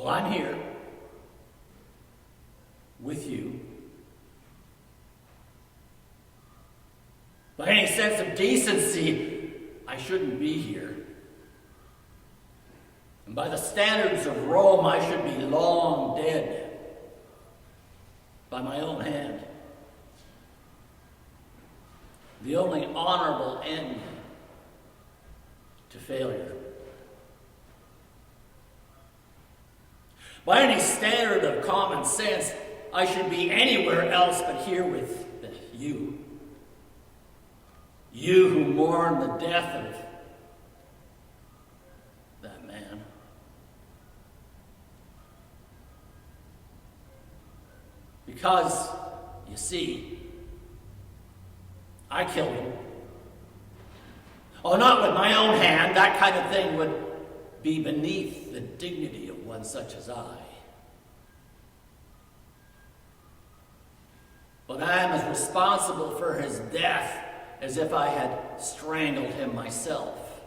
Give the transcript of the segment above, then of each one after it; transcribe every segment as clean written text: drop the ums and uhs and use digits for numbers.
Well, I'm here with you. By any sense of decency, I shouldn't be here. And by the standards of Rome, I should be long dead by my own hand. The only honorable end to failure. By any standard of common sense, I should be anywhere else but here with you. You who mourn the death of that man. Because, you see, I killed him. Oh, not with my own hand. That kind of thing would be beneath the dignity of one such as I. But I am as responsible for his death as if I had strangled him myself.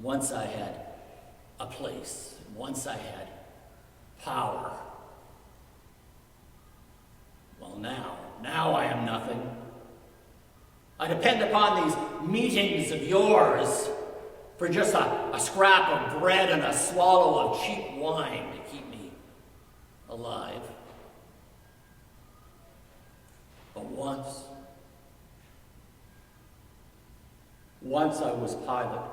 Once I had a place. Once I had power. Well, now I am nothing. I depend upon these meetings of yours for just a scrap of bread and a swallow of cheap wine to keep me alive. But once I was Pilate.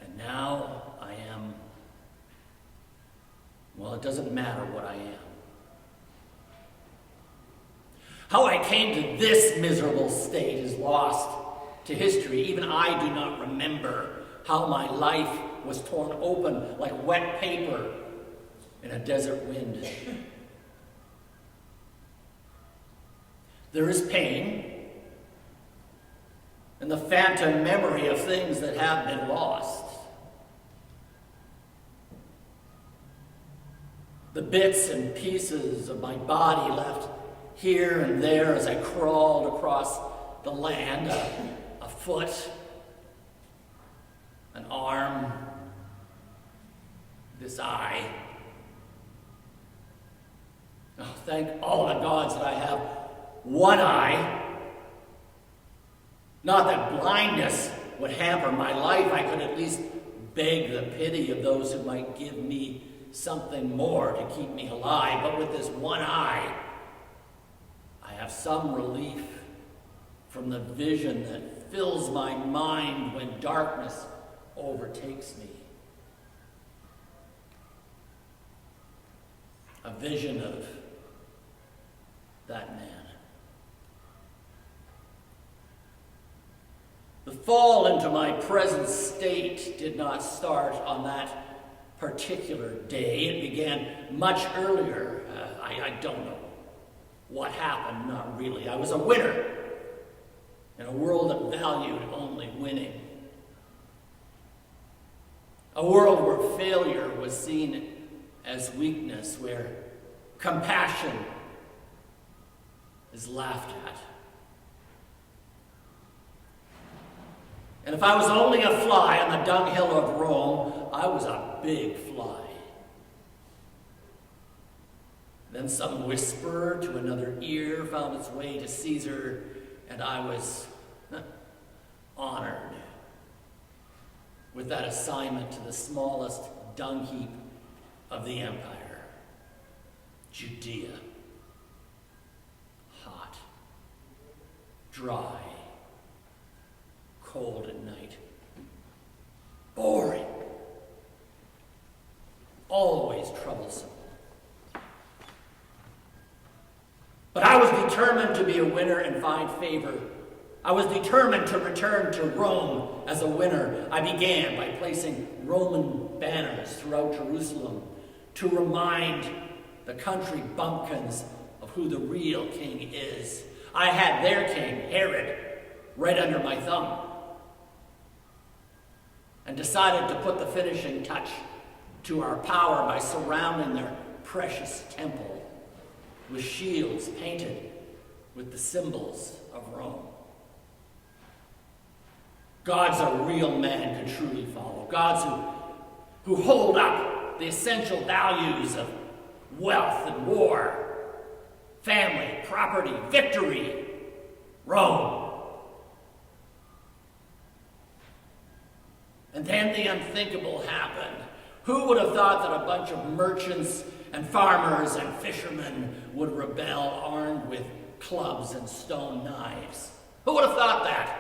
And now I am, well, it doesn't matter what I am. How I came to this miserable state is lost to history. Even I do not remember how my life was torn open like wet paper in a desert wind. There is pain and the phantom memory of things that have been lost. The bits and pieces of my body left here and there as I crawled across the land, a foot, an arm, this eye. Oh, thank all the gods that I have one eye. Not that blindness would hamper my life. I could at least beg the pity of those who might give me something more to keep me alive. But with this one eye, I have some relief from the vision that fills my mind when darkness overtakes me. A vision of that man. The fall into my present state did not start on that particular day. It began much earlier. I don't know what happened, not really. I was a winner in a world that valued only winning. A world where failure was seen as weakness, where compassion is laughed at. And if I was only a fly on the dunghill of Rome, I was a big fly. Then some whisper to another ear found its way to Caesar, and I was honored with that assignment to the smallest dung heap of the empire, Judea. Hot, dry, cold at night, boring, always troublesome. But I was determined to be a winner and find favor. I was determined to return to Rome as a winner. I began by placing Roman banners throughout Jerusalem to remind the country bumpkins of who the real king is. I had their king, Herod, right under my thumb, and decided to put the finishing touch to our power by surrounding their precious temple with shields painted with the symbols of Rome. Gods a real man could truly follow. Gods who hold up the essential values of wealth and war, family, property, victory, Rome. And then the unthinkable happened. Who would have thought that a bunch of merchants and farmers and fishermen would rebel armed with clubs and stone knives? Who would have thought that?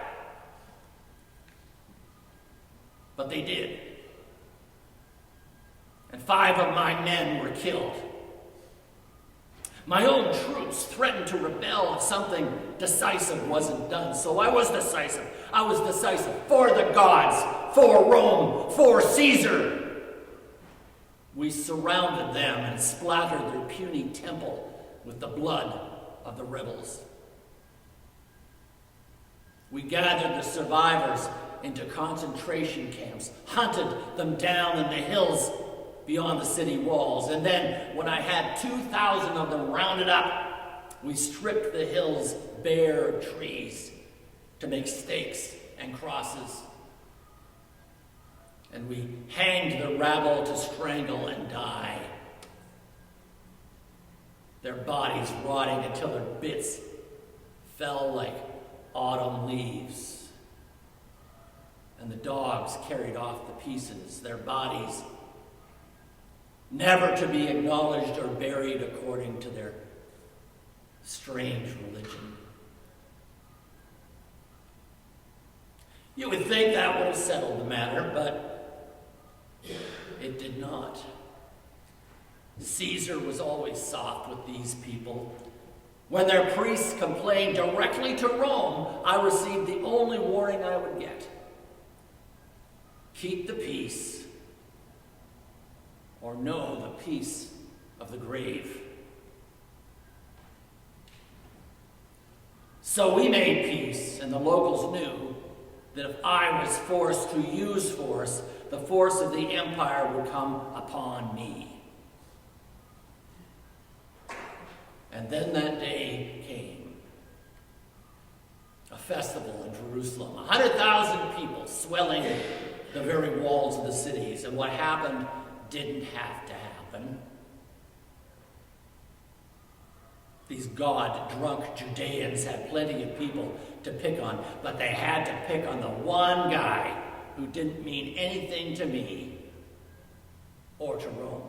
But they did. And 5 of my men were killed. My own troops threatened to rebel if something decisive wasn't done. So I was decisive. I was decisive for the gods, for Rome, for Caesar. We surrounded them and splattered their puny temple with the blood of the rebels. We gathered the survivors into concentration camps, hunted them down in the hills beyond the city walls, and then when I had 2,000 of them rounded up, we stripped the hills bare of trees to make stakes and crosses. And we hanged the rabble to strangle and die, their bodies rotting until their bits fell like autumn leaves. And the dogs carried off the pieces, their bodies never to be acknowledged or buried according to their strange religion. You would think that would have settled the matter, but it did not. Caesar was always soft with these people. When their priests complained directly to Rome, I received the only warning I would get. Keep the peace, or know the peace of the grave. So we made peace, and the locals knew that if I was forced to use force, the force of the empire would come upon me. And then that day came. A festival in Jerusalem. 100,000 people swelling the very walls of the cities. And what happened didn't have to happen. These God-drunk Judeans had plenty of people to pick on, but they had to pick on the one guy who didn't mean anything to me or to Rome.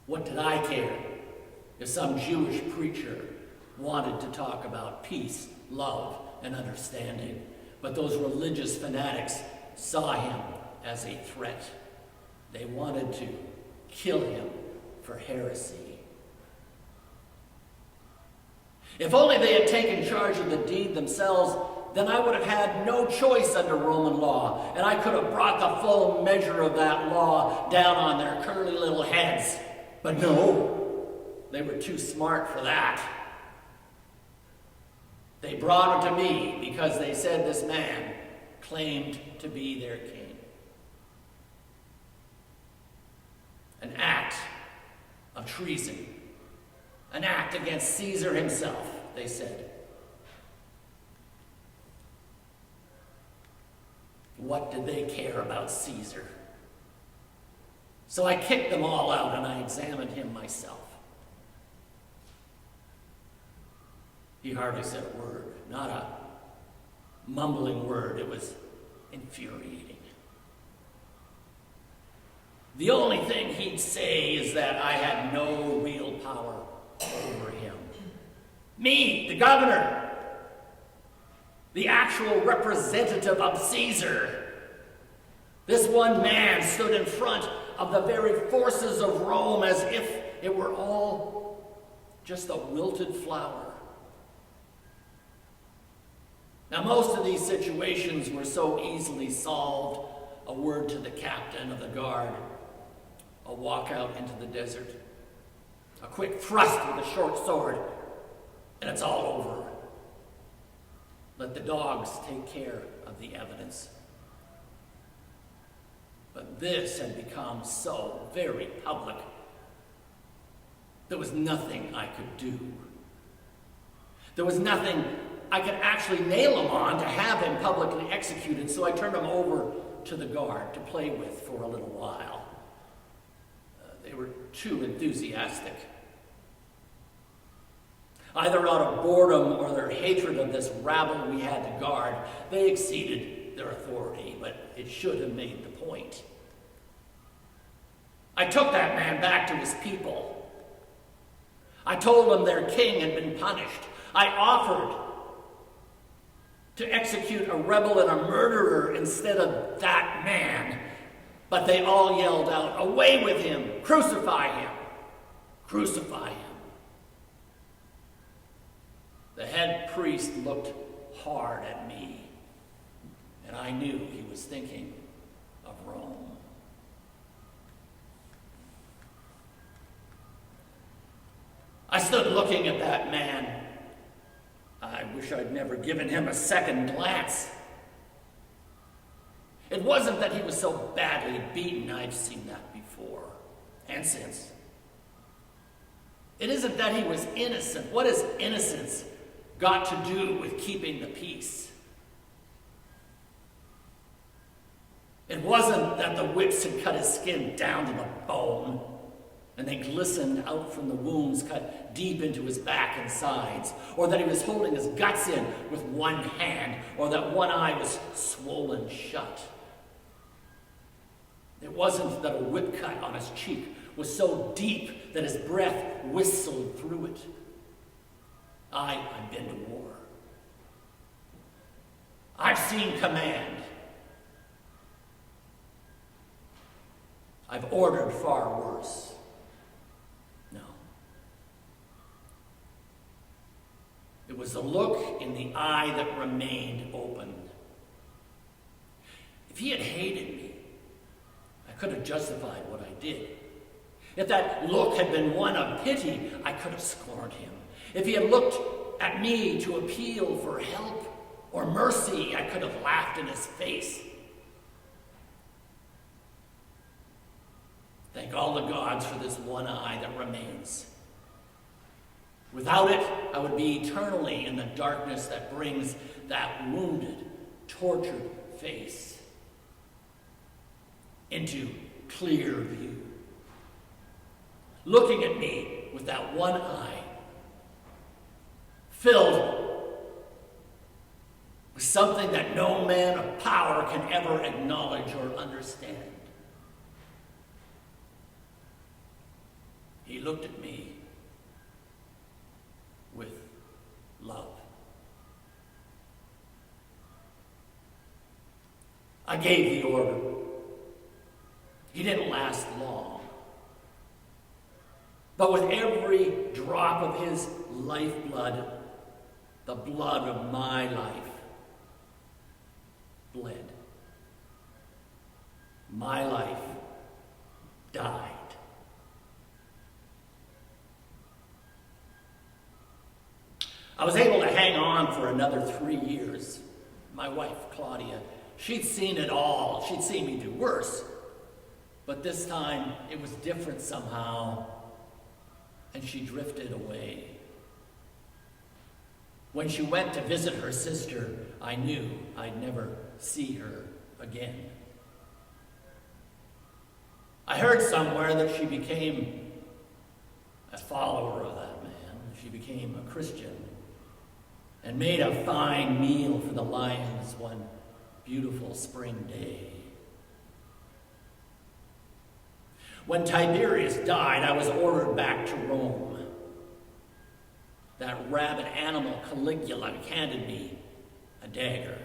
What did I care if some Jewish preacher wanted to talk about peace, love, and understanding? But those religious fanatics saw him as a threat. They wanted to kill him for heresy. If only they had taken charge of the deed themselves, then I would have had no choice under Roman law, and I could have brought the full measure of that law down on their curly little heads. But no, they were too smart for that. They brought him to me because they said this man claimed to be their king. An act of treason. An act against Caesar himself, they said. What did they care about Caesar? So I kicked them all out and I examined him myself. He hardly said a word, not a mumbling word. It was infuriating. The only thing he'd say is that I had no real power over him. Me, the governor, the actual representative of Caesar. This one man stood in front of the very forces of Rome as if it were all just a wilted flower. Now, most of these situations were so easily solved. A word to the captain of the guard, a walk out into the desert, a quick thrust with a short sword, and it's all over. Let the dogs take care of the evidence. But this had become so very public. There was nothing I could do. There was nothing I could actually nail him on to have him publicly executed, so I turned him over to the guard to play with for a little while. They were too enthusiastic. Either out of boredom or their hatred of this rabble we had to guard, they exceeded their authority, but it should have made the point. I took that man back to his people. I told them their king had been punished. I offered to execute a rebel and a murderer instead of that man. But they all yelled out, "Away with him! Crucify him! Crucify him!" The head priest looked hard at me, and I knew he was thinking of Rome. I stood looking at that man. I wish I'd never given him a second glance. It wasn't that he was so badly beaten. I've seen that before, and since. It isn't that he was innocent. What has innocence got to do with keeping the peace? It wasn't that the whips had cut his skin down to the bone, and they glistened out from the wounds cut deep into his back and sides, or that he was holding his guts in with one hand, or that one eye was swollen shut. It wasn't that a whip cut on his cheek was so deep that his breath whistled through it. I've been to war. I've seen command. I've ordered far worse. No. It was the look in the eye that remained open. If he had hated me, I could have justified what I did. If that look had been one of pity, I could have scorned him. If he had looked at me to appeal for help or mercy, I could have laughed in his face. Thank all the gods for this one eye that remains. Without it, I would be eternally in the darkness that brings that wounded, tortured face into clear view. Looking at me with that one eye, filled with something that no man of power can ever acknowledge or understand. He looked at me with love. I gave the order. He didn't last long. But with every drop of his lifeblood, the blood of my life bled. My life died. I was able to hang on for another 3 years. My wife, Claudia, she'd seen it all. She'd seen me do worse. But this time, it was different somehow, and she drifted away. When she went to visit her sister, I knew I'd never see her again. I heard somewhere that she became a follower of that man. She became a Christian and made a fine meal for the lions one beautiful spring day. When Tiberius died, I was ordered back to Rome. That rabid animal Caligula handed me a dagger.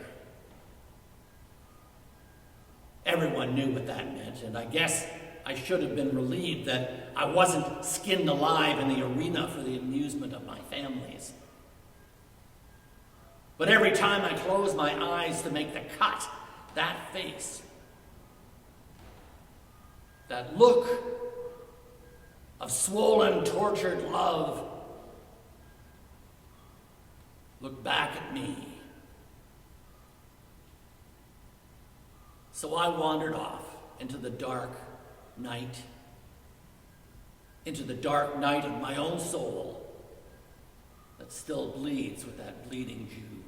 Everyone knew what that meant, and I guess I should have been relieved that I wasn't skinned alive in the arena for the amusement of my families. But every time I closed my eyes to make the cut, that face, that look of swollen, tortured love looked back at me. So I wandered off into the dark night of my own soul that still bleeds with that bleeding Jew.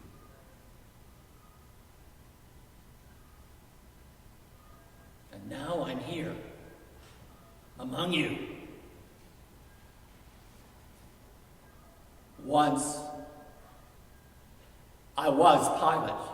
And now I'm here, among you. Once, I was Pilate.